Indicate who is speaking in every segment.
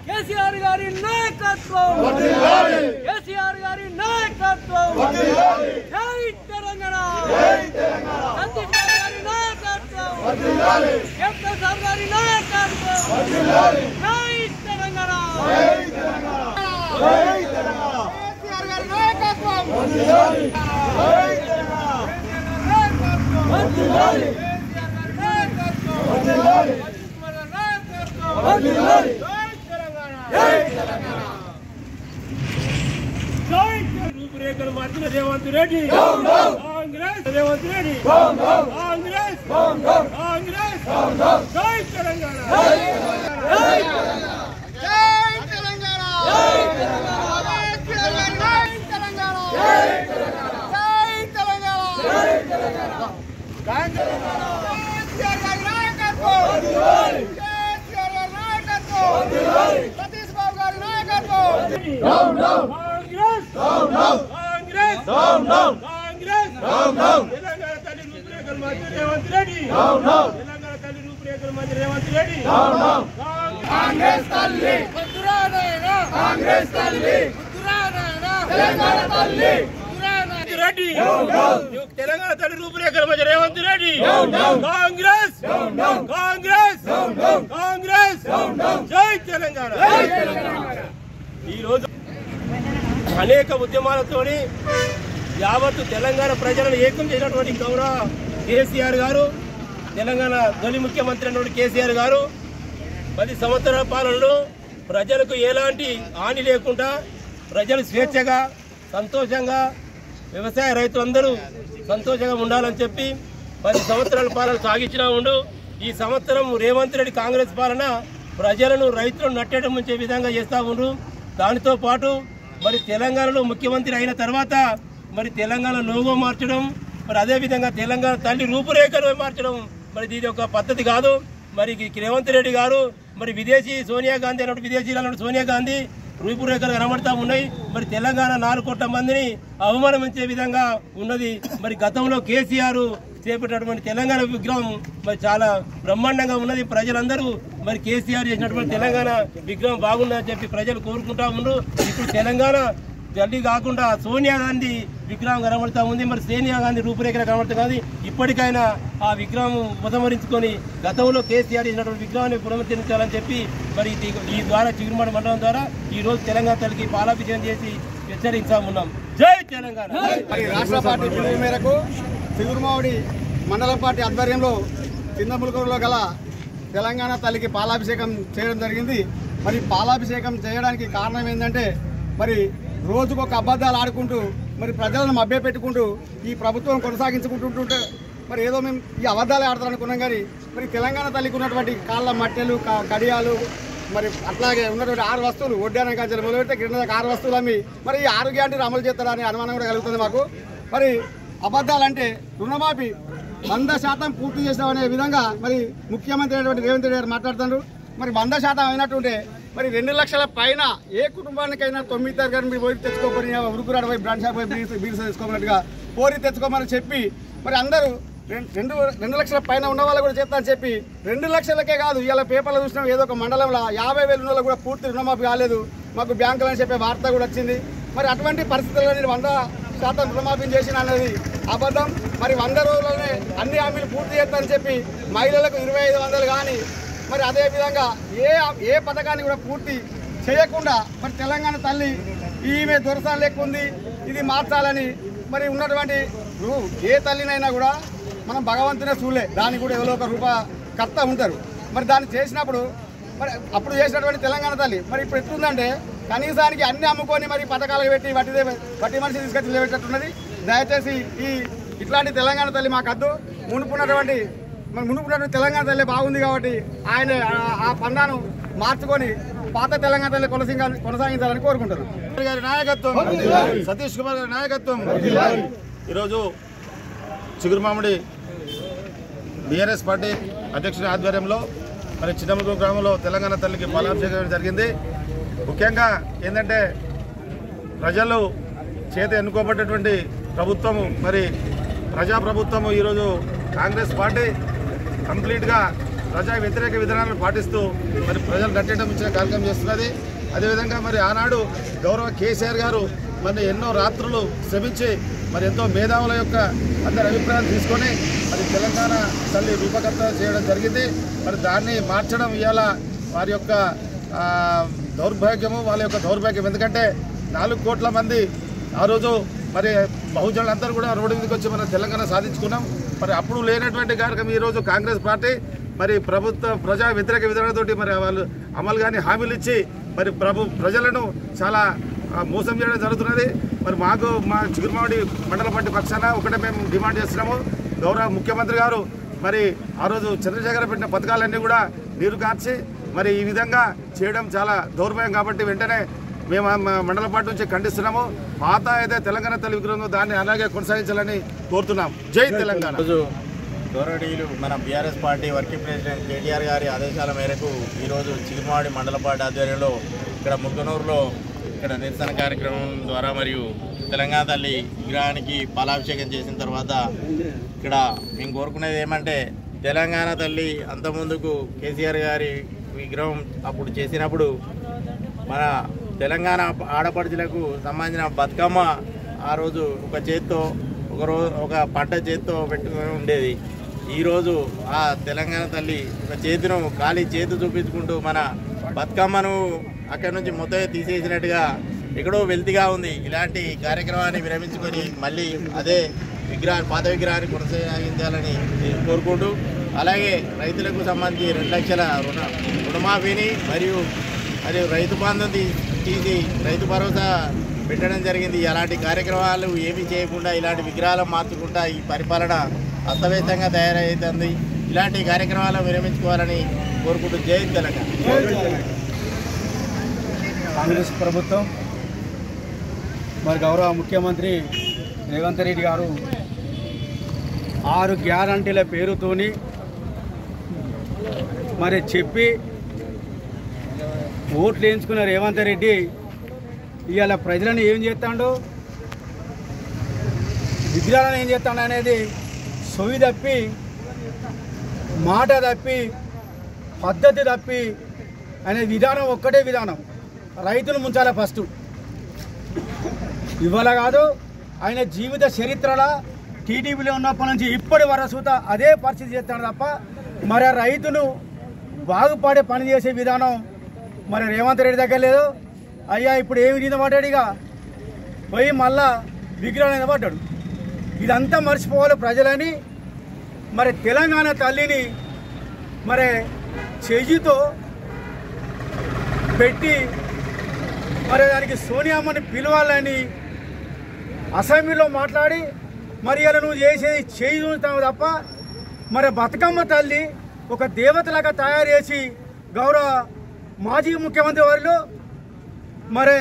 Speaker 1: కేసీఆర్ గారి నాయకత్వం, కేసీఆర్ గారి నాయకత్వం, జై తెలంగాణ, సందీప్ గారి నాయకత్వం, కెప్టెన్ సార్ గారి నాయకత్వం, జై తెలంగాణ, కేసీఆర్ గారి నాయకత్వం, రూపురేఖలు మార్చిన రేవంత్ రెడ్డి, కాంగ్రెస్ రేవంత్ రెడ్డి, కాంగ్రెస్ కాంగ్రెస్, జై తెలంగాణ, జై తెలంగాణ, జై తెలంగాణ, జై తెలంగాణ, జై తెలంగాణ, జై తెలంగాణ, కేసీఆర్ గారి నాయకత్వం, కేసీఆర్ గారి నాయకత్వం, సతీష్ బాబు గారి నాయకత్వం, కాంగ్రెస్ కాంగ్రెస్ కాంగ్రెస్, తెలంగాణ తల్లి రూపురేఖలు మార్చిన రేవంత్ రెడ్డి, తెలంగాణ తల్లి రూపురేఖలు మార్చిన రేవంత్ రెడ్డి, కాంగ్రెస్ తల్లి కాంగ్రెస్ తల్లి తెలంగాణ తల్లి రెడ్డి, తెలంగాణ తల్లి రూపురేఖలు మార్చిన రేవంత్ రెడ్డి, కాంగ్రెస్ కాంగ్రెస్ కాంగ్రెస్, జై తెలంగాణ. ఈ రోజు అనేక ఉద్యమాలతోని యావత్తు తెలంగాణ ప్రజలను ఏకం చేసినటువంటి గౌరవ కేసీఆర్ గారు, తెలంగాణ తొలి ముఖ్యమంత్రి అయినటువంటి కేసీఆర్ గారు 10 సంవత్సరాల పాలనలో ప్రజలకు ఎలాంటి హాని లేకుండా ప్రజలు స్వేచ్ఛగా సంతోషంగా వ్యవసాయ రైతులందరూ సంతోషంగా ఉండాలని చెప్పి 10 సంవత్సరాల పాలన సాగించినా ఉండు. ఈ సంవత్సరం రేవంత్ రెడ్డి కాంగ్రెస్ పాలన ప్రజలను రైతులను నట్టేయడం ముంచే విధంగా చేస్తూ ఉండ్రు. దానితో పాటు మరి తెలంగాణలో ముఖ్యమంత్రి అయిన తర్వాత మరి తెలంగాణ లోగో మార్చడం, మరి అదేవిధంగా తెలంగాణ తల్లి రూపురేఖలు మార్చడం, మరి ఇది ఒక పద్ధతి కాదు. మరి రేవంత్ రెడ్డి గారు మరి విదేశీ సోనియా గాంధీ అన్నట్టు విదేశీలో సోనియా గాంధీ రూపురేఖలు కనబడతా ఉన్నాయి. మరి తెలంగాణ 4 కోట్ల మందిని అవమానమించే విధంగా ఉన్నది. మరి గతంలో కేసీఆర్ చేపట్టినటువంటి తెలంగాణ విగ్రహం మరి చాలా బ్రహ్మాండంగా ఉన్నది. ప్రజలందరూ మరి కేసీఆర్ చేసినటువంటి తెలంగాణ విగ్రహం బాగుందని చెప్పి ప్రజలు కోరుకుంటా ఉన్నారు. ఇప్పుడు తెలంగాణ తల్లి కాకుండా సోనియా గాంధీ విగ్రహం కనబడుతూ ఉంది. మరి సోనియా గాంధీ రూపురేఖలు కనబడుతుంది కానీ ఇప్పటికైనా ఆ విగ్రహం ఉపసంహరించుకొని గతంలో కేసీఆర్ చేసినటువంటి విగ్రహాన్ని పునరుద్ధరించాలని చెప్పి మరి ఈ ద్వారా చిగురుమాడ మండలం ద్వారా ఈ రోజు తెలంగాణ తల్లికి పాలాభిషేకం చేసి హెచ్చరించామున్నాం. జై తెలంగాణ.
Speaker 2: రాష్ట్ర పార్టీ పిలుపు మేరకు చిగురుమాడి మండల పార్టీ ఆధ్వర్యంలో చింతములకూరులో గల తెలంగాణ తల్లికి పాలాభిషేకం చేయడం జరిగింది. మరి పాలాభిషేకం చేయడానికి కారణం ఏంటంటే మరి రోజుకొక అబద్ధాలు ఆడుకుంటూ మరి ప్రజలను మభ్యపెట్టుకుంటూ ఈ ప్రభుత్వం కొనసాగించుకుంటుంటే మరి ఏదో మేము ఈ అబద్ధాలే ఆడతారనుకున్నాం. కానీ మరి తెలంగాణ తల్లికి ఉన్నటువంటి కాళ్ళ మట్టెలు కడియాలు మరి అట్లాగే ఉన్నటువంటి 6 వస్తువులు ఒడ్డాన కాంచెలు మొదలుపెడితే కింద 6 వస్తువులు అమ్మి మరి ఈ 6 గ్యారెంటీలు అమలు చేస్తారని అనుమానం కూడా కలుగుతుంది మాకు. మరి అబద్ధాలంటే రుణమాఫీ 100% పూర్తి చేస్తామనే విధంగా మరి ముఖ్యమంత్రి అయినటువంటి రేవంత్ రెడ్డి గారు మాట్లాడుతున్నారు. మరి 100% అయినట్టుంటే మరి 2 లక్షల పైన ఏ కుటుంబానికైనా 9 తరగతి మీరు పోయి తెచ్చుకోమని ఉరుకురాడు పోయి బ్రాండ్ షాప్ పోయి బీర్స్ తెచ్చుకోమన్నట్టుగా కోరి తెచ్చుకోమని చెప్పి మరి అందరూ 2 లక్షల పైన ఉన్న వాళ్ళు కూడా చెప్తా అని చెప్పి 2 లక్షలకే కాదు ఇవాళ పేపర్లో చూసినాం ఏదో ఒక మండలంలో 50,000 ఉన్న వాళ్ళు కూడా పూర్తి రుణమాఫీ కాలేదు మాకు బ్యాంకులు అని చెప్పే వార్త కూడా వచ్చింది. మరి అటువంటి పరిస్థితుల్లో నేను 100% రుణమాఫీ చేసిన అన్నది అబద్ధం. మరి 100 రోజుల్లోనే అన్ని హామీలు పూర్తి చేస్తానని చెప్పి మహిళలకు 2,500 కానీ మరి అదేవిధంగా ఏ పథకాన్ని కూడా పూర్తి చేయకుండా మరి తెలంగాణ తల్లి ఈమె దొరసాలు లెక్క ఉంది ఇది మార్చాలని మరి ఉన్నటువంటి ఏ తల్లినైనా కూడా మనం భగవంతునే చూడలే, దానికి కూడా ఎవరో ఒక రూపకర్త ఉంటారు. మరి దాన్ని చేసినప్పుడు మరి అప్పుడు చేసినటువంటి తెలంగాణ తల్లి మరి ఇప్పుడు ఎట్లుందంటే కనీసానికి అన్ని అమ్ముకొని మరి పథకాలు పెట్టి వట్టి మనిషి తీసుకొచ్చి నిలబెట్టేటట్టున్నది. దయచేసి ఇట్లాంటి తెలంగాణ తల్లి మాకద్దు. మునుపున్నటువంటి తెలంగాణ తల్లి బాగుంది కాబట్టి ఆయన ఆ పండాను మార్చుకొని పాత తెలంగాణ తల్లి కొనసాగించాలని కోరుకుంటున్నాను.
Speaker 3: గారి నాయకత్వం, సతీష్ కుమార్ గారి నాయకత్వం. ఈరోజు చిగురుమామిడి బీఆర్ఎస్ పార్టీ అధ్యక్షుడి ఆధ్వర్యంలో మరి చిన్నములూరు గ్రామంలో తెలంగాణ తల్లికి పాలాభిషేకం జరిగింది. ముఖ్యంగా ఏంటంటే ప్రజలు చేత ఎన్నుకోబడ్డటువంటి ప్రభుత్వము మరి ప్రజాప్రభుత్వము ఈరోజు కాంగ్రెస్ పార్టీ కంప్లీట్గా ప్రజా వ్యతిరేక విధానాలను పాటిస్తూ మరి ప్రజలు గట్టేయడం ఇచ్చిన కార్యక్రమం చేస్తున్నది. అదేవిధంగా మరి ఆనాడు గౌరవ కేసీఆర్ గారు మరి ఎన్నో రాత్రులు శ్రమించి మరి ఎంతో మేధావుల యొక్క అందరి అభిప్రాయాలు తీసుకొని మరి తెలంగాణ తల్లి రూపకర్త చేయడం జరిగింది. మరి దాన్ని మార్చడం ఇవాళ వారి యొక్క దౌర్భాగ్యము, వాళ్ళ యొక్క దౌర్భాగ్యం. ఎందుకంటే 4 కోట్ల మంది ఆ రోజు మరి బహుజనులందరూ కూడా రోడ్డు మీదకి వచ్చి మనం తెలంగాణ సాధించుకున్నాం. మరి అప్పుడు లేనటువంటి కార్యక్రమం ఈరోజు కాంగ్రెస్ పార్టీ మరి ప్రజా వ్యతిరేక విధానాలతోటి మరి వాళ్ళు అమలు కానీ హామీలు ఇచ్చి మరి ప్రజలను చాలా మోసం చేయడం జరుగుతున్నది. మరి మా చిగురుమామిడి మండల పార్టీ పక్షాన ఒకటే మేము డిమాండ్ చేస్తున్నాము. గౌరవ ముఖ్యమంత్రి గారు మరి ఆ రోజు చంద్రశేఖర్ పెట్టిన పథకాలన్నీ కూడా నీరు కార్చి మరి ఈ విధంగా చేయడం చాలా దౌర్భాగ్యం. కాబట్టి వెంటనే మేము మండల పార్టీ నుంచి ఖండిస్తున్నాము. పాత అయితే తెలంగాణ తల్లి విగ్రహం దాన్ని అలాగే కొనసాగించాలని కోరుతున్నాం. జై తెలంగాణ.
Speaker 4: రోజు గౌరవనీయులు మన BRS party working president KTR గారి ఆదేశాల మేరకు ఈరోజు చిగురుమామిడి మండల పార్టీ ఆధ్వర్యంలో ఇక్కడ ముగ్గనూరులో ఇక్కడ నిరసన కార్యక్రమం ద్వారా మరియు తెలంగాణ తల్లి విగ్రహానికి పాలాభిషేకం చేసిన తర్వాత ఇక్కడ మేము కోరుకునేది ఏమంటే తెలంగాణ తల్లి అంతకుముందుకు కేసీఆర్ గారి విగ్రహం అప్పుడు చేసినప్పుడు మన తెలంగాణ ఆడపడుచులకు సంబంధించిన బతుకమ్మ ఆ రోజు ఒక చేత్తో ఒక పంట చేత్తో పెట్టుకుని ఉండేది. ఈరోజు ఆ తెలంగాణ తల్లి ఒక చేతిను ఖాళీ చేతి చూపించుకుంటూ మన బతుకమ్మను అక్కడి నుంచి మొత్తం తీసేసినట్టుగా ఎక్కడో వెల్తిగా ఉంది. ఇలాంటి కార్యక్రమాన్ని విరమించుకొని మళ్ళీ అదే పాత విగ్రహాన్ని కొనసాగించాలని కోరుకుంటూ అలాగే రైతులకు సంబంధించి 2 లక్షల రుణమాఫీని మరియు రైతు బంధం తీసి రైతు భరోసా పెట్టడం జరిగింది. అలాంటి కార్యక్రమాలు ఏమీ చేయకుండా ఇలాంటి విగ్రహాలను మార్చుకుంటా ఈ పరిపాలన అస్తవ్యస్తంగా తయారవుతుంది. ఇలాంటి కార్యక్రమాలను విరమించుకోవాలని కోరుకుంటూ జై తెలంగాణ.
Speaker 2: కాంగ్రెస్ ప్రభుత్వం మరి గౌరవ ముఖ్యమంత్రి రేవంత్ రెడ్డి గారు 6 గ్యారంటీల పేరుతోని మరి చెప్పి ఓట్లు వేయించుకున్న రేవంత్ రెడ్డి ఇవాళ ప్రజలను ఏం చేస్తాడో విగ్రహాలను ఏం చేస్తాడు అనేది సొవి తప్పి మాట తప్పి పద్ధతి తప్పి అనే విధానం ఒక్కటే విధానం. రైతులు ముంచాల ఫస్ట్ ఇవాళ కాదు ఆయన జీవిత చరిత్రలో టీడీపీలో ఉన్నప్పటి నుంచి ఇప్పటి వరకు అదే పరిస్థితి చేస్తాడు తప్ప మరి రైతును బాగుపడే పని చేసే విధానం మరి రేవంత్ రెడ్డి దగ్గర లేదు. అయ్యా ఇప్పుడు ఏమి మీద పడ్డాడు, ఇక పోయి మళ్ళా విగ్రహం మీద పడ్డాడు. ఇదంతా మర్చిపోవాలి ప్రజలని. మరి తెలంగాణ తల్లిని మరి చెయ్యితో పెట్టి మరి దానికి సోనియామ్మని పిలవాలని అసెంబ్లీలో మాట్లాడి మరి ఇలా నువ్వు చేసేది చేయి చూస్తావు తప్ప మరి బతుకమ్మ తల్లి ఒక దేవతలాగా తయారు చేసి గౌరవ మాజీ ముఖ్యమంత్రి వారిలో మరి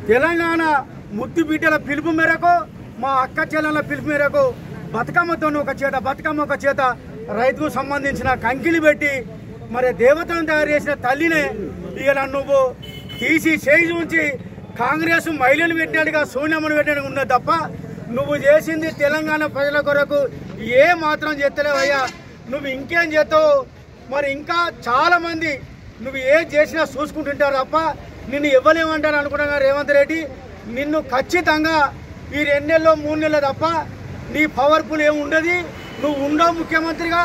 Speaker 2: తెలంగాణ ముద్దు బిడ్డల పిలుపు మేరకు మా అక్క చెల్లెల పిలుపు మేరకు బతుకమ్మతో ఒక చేత బతుకమ్మ ఒక చేత రైతుకు సంబంధించిన కంకిలి పెట్టి మరి దేవతను తయారు చేసిన తల్లినే ఇలా నువ్వు తీసి చేయి ఉంచి కాంగ్రెస్ మహిళలు పెట్టినట్టుగా సోనియామ్మను పెట్టినట్టుగా ఉన్నది తప్ప నువ్వు చేసింది తెలంగాణ ప్రజల కొరకు ఏ మాత్రం చేస్తలేవయ్యా. నువ్వు ఇంకేం చేస్తావు మరి ఇంకా చాలామంది నువ్వు ఏం చేసినా చూసుకుంటుంటారు తప్ప నిన్ను ఇవ్వలేమంటారు అనుకున్నా రేవంత్ రెడ్డి. నిన్ను ఖచ్చితంగా ఈ 2 నెలలు 3 నెలలు తప్ప నీ పవర్ఫుల్ ఏమి ఉండదు. నువ్వు ఉండవు ముఖ్యమంత్రిగా,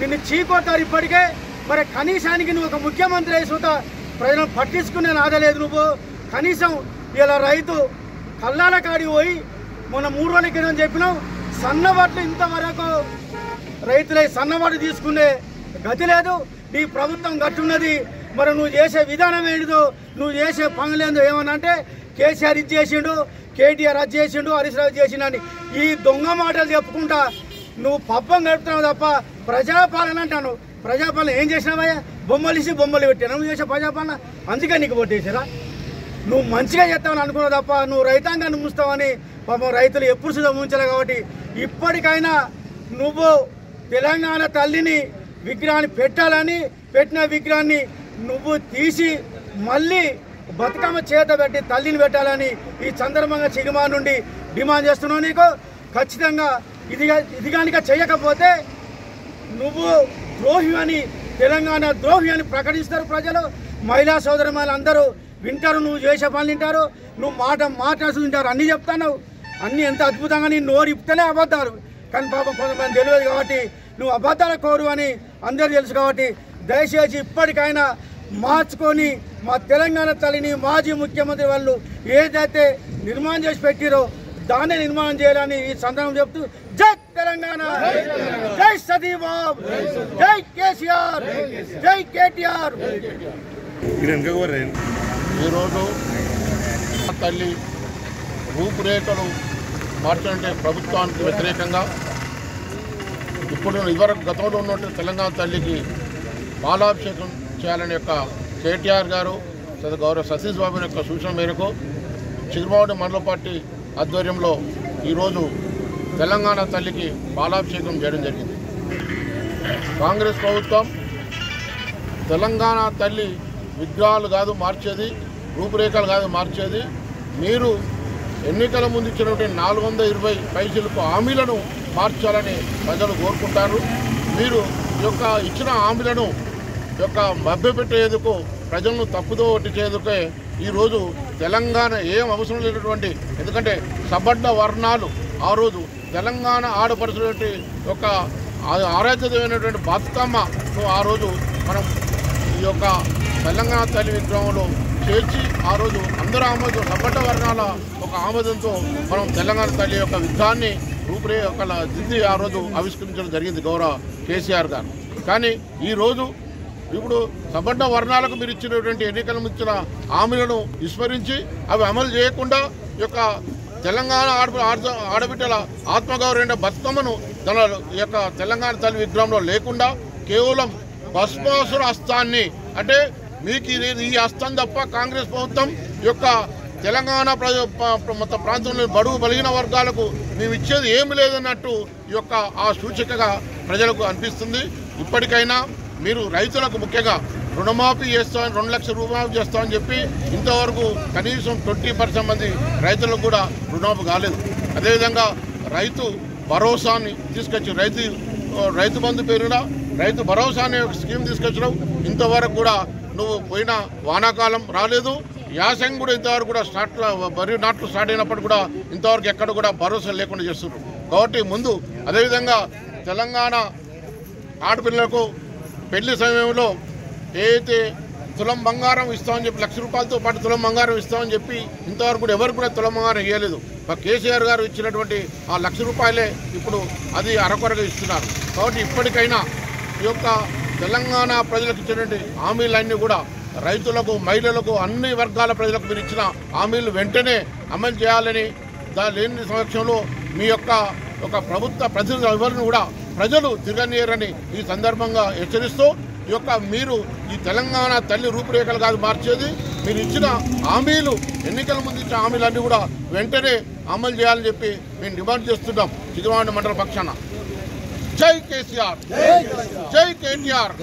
Speaker 2: నిన్ను చీకొడతారు ఇప్పటికే. మరి కనీసానికి నువ్వు ఒక ముఖ్యమంత్రి అయి చూత ప్రజలను పట్టించుకునే నాదలేదు. నువ్వు కనీసం ఇలా రైతు కల్లాల కాడికి పోయి మొన్న 3 రోజుల క్రితం చెప్పినాం, సన్నవడ్లు ఇంతవరకు రైతులై సన్నవడ్లు తీసుకునే గతి లేదు. నీ ప్రభుత్వం గట్టున్నది, మరి నువ్వు చేసే విధానం ఏంటిదో, నువ్వు చేసే పనులేందో ఏమన్నా అంటే కేసీఆర్ ఇది చేసిండు, కేటీఆర్ అది చేసిండు, హరీష్ రావు చేసిండని ఈ దొంగ మాటలు చెప్పుకుంటా నువ్వు పబ్బం గడుపుతున్నావు తప్ప ప్రజాపాలన అంటాను. ప్రజాపాలన ఏం చేసినావయ్యా? బొమ్మలు ఇచ్చి బొమ్మలు పెట్టాను. నువ్వు చేసే ప్రజాపాలన అందుకే నీకు ఓటేసారా? నువ్వు మంచిగా చేస్తావని అనుకున్నావు తప్ప నువ్వు రైతాంగాన్ని ముంచుతావని పాపం రైతులు ఎప్పుడు సుధా ముంచలే. కాబట్టి ఇప్పటికైనా నువ్వు తెలంగాణ తల్లిని విగ్రహాన్ని పెట్టాలని, పెట్టిన విగ్రహాన్ని నువ్వు తీసి మళ్ళీ బతుకమ్మ చేత పెట్టి తల్లిని పెట్టాలని ఈ సందర్భంగా చిగుమా నుండి డిమాండ్ చేస్తున్నావు. నీకు ఖచ్చితంగా ఇది కనుక చేయకపోతే నువ్వు ద్రోహి అని, తెలంగాణ ద్రోహి అని ప్రకటిస్తారు ప్రజలు. మహిళా సోదరులు అందరూ వింటారు, నువ్వు చేసే పనులు వింటారు, నువ్వు మాట్లాడుతూ వింటారు. అన్నీ చెప్తాను, అన్నీ ఎంత అద్భుతంగా నీ నోరు ఇప్పితేనే అబద్ధాలు. కానీ పాపం కొంతమంది తెలియదు కాబట్టి నువ్వు అబద్ధాల కోరు అని అందరూ తెలుసు. కాబట్టి దయచేసి ఇప్పటికైనా మార్చుకొని మా తెలంగాణ తల్లిని మాజీ ముఖ్యమంత్రి వాళ్ళు ఏదైతే నిర్మాణం చేసి పెట్టిరో దాన్ని నిర్మాణం చేయాలని ఈ సందర్భం చెప్తూ జై తెలంగాణ, జై సతీబాబు, జై కేసీఆర్, జై కేటీఆర్.
Speaker 3: ఈరోజు తల్లి రూపురేఖలు మార్చాలంటే ప్రభుత్వానికి వ్యతిరేకంగా ఇప్పుడు ఇదివరకు గతంలో ఉన్నట్టు తెలంగాణ తల్లికి పాలాభిషేకం చేయాలని యొక్క కేటీఆర్ గారు గౌరవ సతీష్ బాబు యొక్క సూచన మేరకు చిగురుమామిడి మండల పార్టీ ఆధ్వర్యంలో ఈరోజు తెలంగాణ తల్లికి పాలాభిషేకం చేయడం జరిగింది. కాంగ్రెస్ ప్రభుత్వం తెలంగాణ తల్లి విగ్రహాలు కాదు మార్చేది, రూపురేఖలు కాదు మార్చేది, మీరు ఎన్నికల ముందు ఇచ్చినటువంటి 420 పైసలకు హామీలను మార్చాలని ప్రజలు కోరుకుంటారు. మీరు యొక్క ఇచ్చిన హామీలను యొక్క మభ్యపెట్టేందుకు, ప్రజలను తప్పుదో పట్టించేందుకే ఈరోజు తెలంగాణ ఏం అవసరం లేనటువంటి, ఎందుకంటే సబడ్డ వర్ణాలు ఆ రోజు తెలంగాణ ఆడపడుచున్నటువంటి ఒక ఆరాధ్యమైనటువంటి బతుకమ్మను ఆ రోజు మనం ఈ యొక్క తెలంగాణ తల్లి విగ్రహంలో చేర్చి ఆ రోజు అందరూ ఆమోదం, సబడ్డ వర్ణాల ఒక ఆమోదంతో మనం తెలంగాణ తల్లి యొక్క విగ్రహాన్ని రూపురేఖల దిద్ది ఆ రోజు ఆవిష్కరించడం జరిగింది గౌరవ కేసీఆర్ గారు. కానీ ఈరోజు ఇప్పుడు సబడ్డ వర్ణాలకు మీరు ఇచ్చినటువంటి ఎన్నికల ఇచ్చిన హామీలను విస్మరించి అవి అమలు చేయకుండా ఈ యొక్క తెలంగాణ ఆడబిడ్డల ఆత్మగౌరవ బతుకమ్మను తన యొక్క తెలంగాణ తల్లి విగ్రహంలో లేకుండా కేవలం భస్మాసుర హస్తాన్ని, అంటే మీకు ఈ హస్తం తప్ప కాంగ్రెస్ ప్రభుత్వం యొక్క తెలంగాణ మొత్తం ప్రాంతంలో బడుగు బలిగిన వర్గాలకు మేము ఇచ్చేది ఏమి లేదన్నట్టు ఈ యొక్క ఆ సూచికగా ప్రజలకు అనిపిస్తుంది. ఇప్పటికైనా మీరు రైతులకు ముఖ్యంగా రుణమాఫీ చేస్తామని, 2 లక్షల రుణమాఫీ చేస్తామని చెప్పి ఇంతవరకు కనీసం 20% మంది రైతులకు కూడా రుణమాఫీ కాలేదు. అదేవిధంగా రైతు భరోసాని తీసుకొచ్చి రైతు బంధు పేరున రైతు భరోసా అనే ఒక స్కీమ్ తీసుకొచ్చినావు. ఇంతవరకు కూడా నువ్వు పోయిన వానాకాలం రాలేదు, యాసంగి కూడా ఇంతవరకు కూడా వరి నాట్లు స్టార్ట్ అయినప్పుడు కూడా ఇంతవరకు ఎక్కడ కూడా భరోసా లేకుండా చేస్తున్నారు. కాబట్టి ముందు అదేవిధంగా తెలంగాణ ఆడపిల్లలకు పెళ్లి సమయంలో ఏదైతే తులం బంగారం ఇస్తామని చెప్పి 1,00,000 రూపాయలతో పాటు తులం బంగారం ఇస్తామని చెప్పి ఇంతవరకు కూడా ఎవరు కూడా తులం బంగారం ఇవ్వలేదు. కేసీఆర్ గారు ఇచ్చినటువంటి ఆ 1,00,000 రూపాయలే ఇప్పుడు అది అరకొరగా ఇస్తున్నారు. కాబట్టి ఇప్పటికైనా ఈ యొక్క తెలంగాణ ప్రజలకు ఇచ్చినటువంటి హామీలన్నీ కూడా రైతులకు, మహిళలకు, అన్ని వర్గాల ప్రజలకు మీరు ఇచ్చిన హామీలు వెంటనే అమలు చేయాలని, దాని లేని సమక్షంలో మీ యొక్క ఒక ప్రభుత్వ ప్రతినిధులు ఎవరిని కూడా ప్రజలు తిరగనీయరని ఈ సందర్భంగా హెచ్చరిస్తూ ఈ యొక్క మీరు ఈ తెలంగాణ తల్లి రూపురేఖలు కాదు మార్చేది, మీరు ఇచ్చిన హామీలు, ఎన్నికల ముందు ఇచ్చిన హామీలన్నీ కూడా వెంటనే అమలు చేయాలని చెప్పి మేము డిమాండ్ చేస్తున్నాం చిగురుమామిడి మండల పక్షాన. జై కేసీఆర్, జై కేటీఆర్,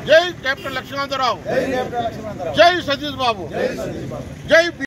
Speaker 3: జై కెప్టెన్ లక్ష్మణరావు, జై సతీష్ బాబు, జై